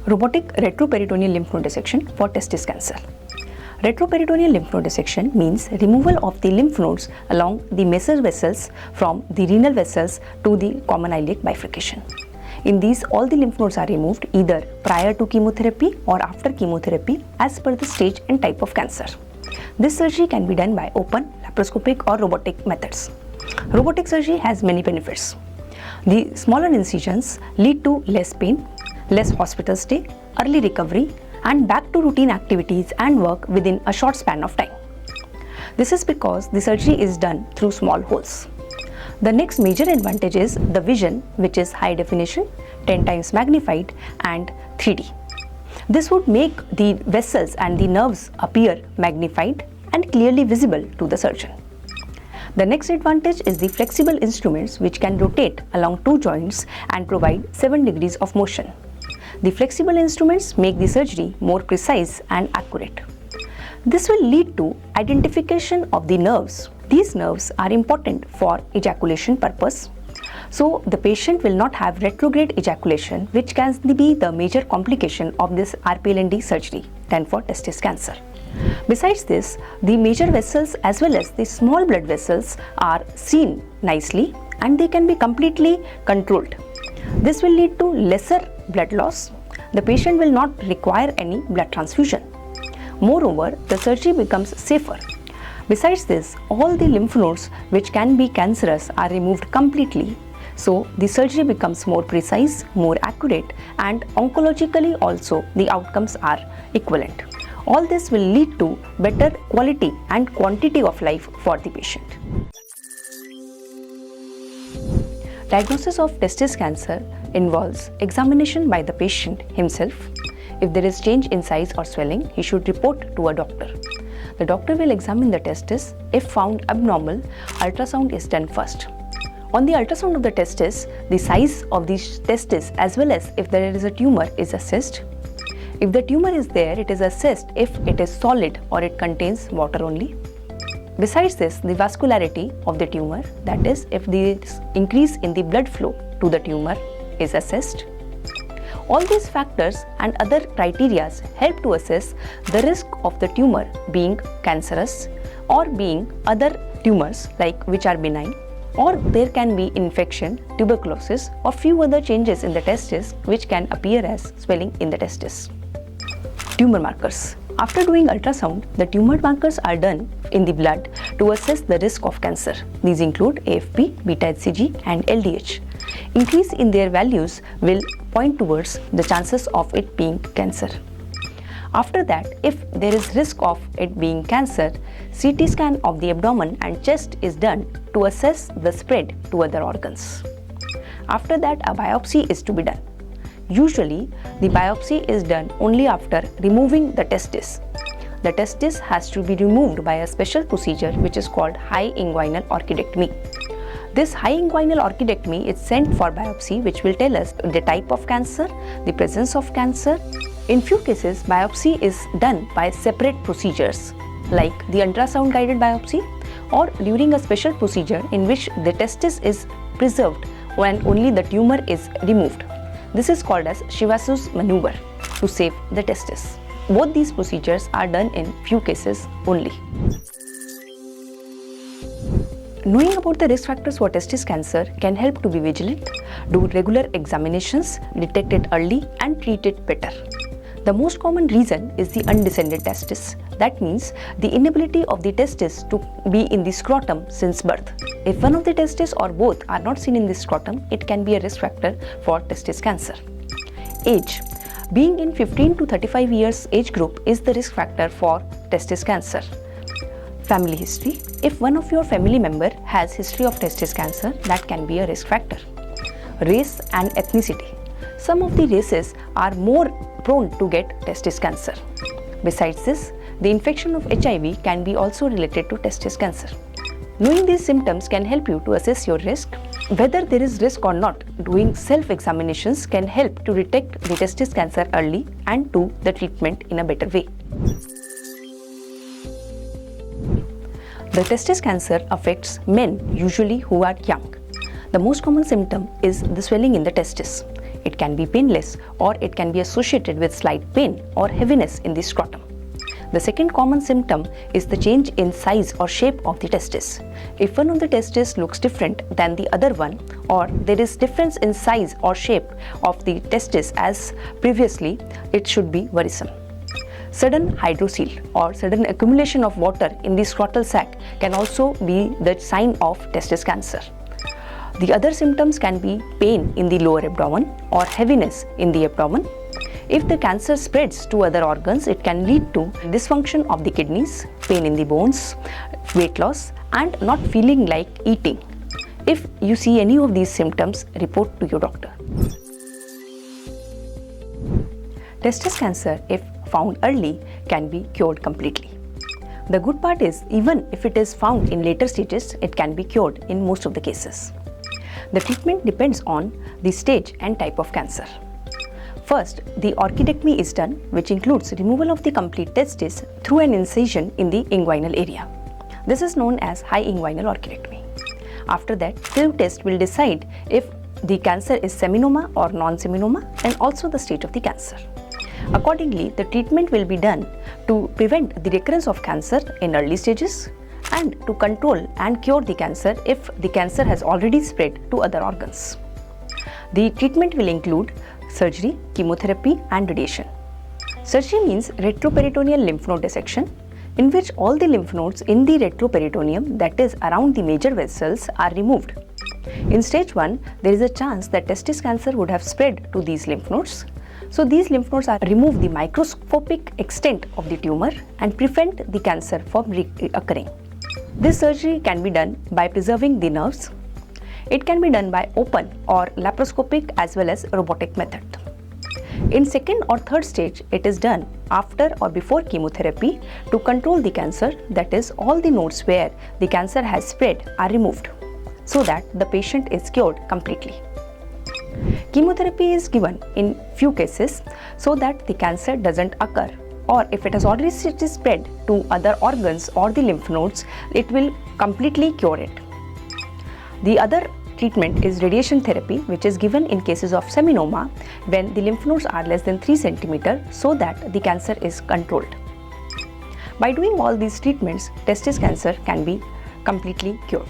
Robotic retroperitoneal lymph node dissection for testis cancer. Retroperitoneal lymph node dissection means removal of the lymph nodes along the messer vessels from the renal vessels to the common iliac bifurcation. In these, all the lymph nodes are removed either prior to chemotherapy or after chemotherapy as per the stage and type of cancer. This surgery can be done by open, laparoscopic or robotic methods. Robotic surgery has many benefits. The smaller incisions lead to less pain, less hospital stay, early recovery and back to routine activities and work within a short span of time. This is because the surgery is done through small holes. The next major advantage is the vision, which is high definition, 10 times magnified and 3D. This would make the vessels and the nerves appear magnified and clearly visible to the surgeon. The next advantage is the flexible instruments which can rotate along two joints and provide 7 degrees of motion. The flexible instruments make the surgery more precise and accurate. This will lead to identification of the nerves. These nerves are important for ejaculation purpose. So the patient will not have retrograde ejaculation, which can be the major complication of this RPLND surgery than for testis cancer. Besides this, the major vessels as well as the small blood vessels are seen nicely and they can be completely controlled. This will lead to lesser blood loss. The patient will not require any blood transfusion. Moreover, the surgery becomes safer. Besides this, all the lymph nodes which can be cancerous are removed completely. So the surgery becomes more precise, more accurate, and oncologically also the outcomes are equivalent. All this will lead to better quality and quantity of life for the patient. Diagnosis of testis cancer involves examination by the patient himself. If there is change in size or swelling, he should report to a doctor. The doctor will examine the testis. If found abnormal, ultrasound is done first. On the ultrasound of the testis, the size of the testis as well as if there is a tumor is assessed. If the tumor is there, it is assessed if it is solid or it contains water only. Besides this, the vascularity of the tumor, that is, if there is increase in the blood flow to the tumor is assessed. All these factors and other criteria help to assess the risk of the tumor being cancerous or being other tumors like which are benign, or there can be infection, tuberculosis or few other changes in the testis which can appear as swelling in the testis. Tumor markers. After doing ultrasound, the tumor markers are done in the blood to assess the risk of cancer. These include AFP, beta-HCG and LDH. Increase in their values will point towards the chances of it being cancer. After that, if there is risk of it being cancer, CT scan of the abdomen and chest is done to assess the spread to other organs. After that, a biopsy is to be done. Usually, the biopsy is done only after removing the testis. The testis has to be removed by a special procedure which is called high inguinal orchidectomy. This high inguinal orchidectomy is sent for biopsy, which will tell us the type of cancer, the presence of cancer. In few cases, biopsy is done by separate procedures like the ultrasound guided biopsy or during a special procedure in which the testis is preserved when only the tumor is removed. This is called as Shivasu's maneuver to save the testis. Both these procedures are done in few cases only. Knowing about the risk factors for testis cancer can help to be vigilant, do regular examinations, detect it early and treat it better. The most common reason is the undescended testis. That means the inability of the testis to be in the scrotum since birth. If one of the testes or both are not seen in the scrotum, it can be a risk factor for testis cancer. Age. Being in 15 to 35 years age group is the risk factor for testis cancer. Family history. If one of your family member has history of testis cancer, that can be a risk factor. Race and ethnicity. Some of the races are more prone to get testis cancer. Besides this, the infection of HIV can be also related to testis cancer. Knowing these symptoms can help you to assess your risk. Whether there is risk or not, doing self-examinations can help to detect the testis cancer early and do the treatment in a better way. The testis cancer affects men usually who are young. The most common symptom is the swelling in the testis. it can be painless, or it can be associated with slight pain or heaviness in the scrotum. The second common symptom is the change in size or shape of the testis. If one of the testis looks different than the other one, or there is difference in size or shape of the testis as previously, it should be worrisome. Sudden hydrocele or sudden accumulation of water in the scrotal sac can also be the sign of testis cancer. The other symptoms can be pain in the lower abdomen or heaviness in the abdomen. If the cancer spreads to other organs, it can lead to dysfunction of the kidneys, pain in the bones, weight loss, and not feeling like eating. If you see any of these symptoms, report to your doctor. Testis cancer, if found early, can be cured completely. The good part is, even if it is found in later stages, it can be cured in most of the cases. The treatment depends on the stage and type of cancer. First, the orchidectomy is done, which includes removal of the complete testis through an incision in the inguinal area. This is known as high inguinal orchidectomy. After that, the test will decide if the cancer is seminoma or non-seminoma and also the stage of the cancer. Accordingly, the treatment will be done to prevent the recurrence of cancer in early stages and to control and cure the cancer if the cancer has already spread to other organs. The treatment will include surgery, chemotherapy, and radiation. Surgery means retroperitoneal lymph node dissection, in which all the lymph nodes in the retroperitoneum, that is around the major vessels, are removed. In stage 1, there is a chance that testis cancer would have spread to these lymph nodes. So these lymph nodes are remove the microscopic extent of the tumor and prevent the cancer from occurring. This surgery can be done by preserving the nerves. It can be done by open or laparoscopic as well as robotic method. In second or third stage, it is done after or before chemotherapy to control the cancer, that is all the nodes where the cancer has spread are removed so that the patient is cured completely. Chemotherapy is given in few cases so that the cancer doesn't occur, or if it has already spread to other organs or the lymph nodes, it will completely cure it. The other treatment is radiation therapy, which is given in cases of seminoma when the lymph nodes are less than 3 cm so that the cancer is controlled. By doing all these treatments, testis cancer can be completely cured.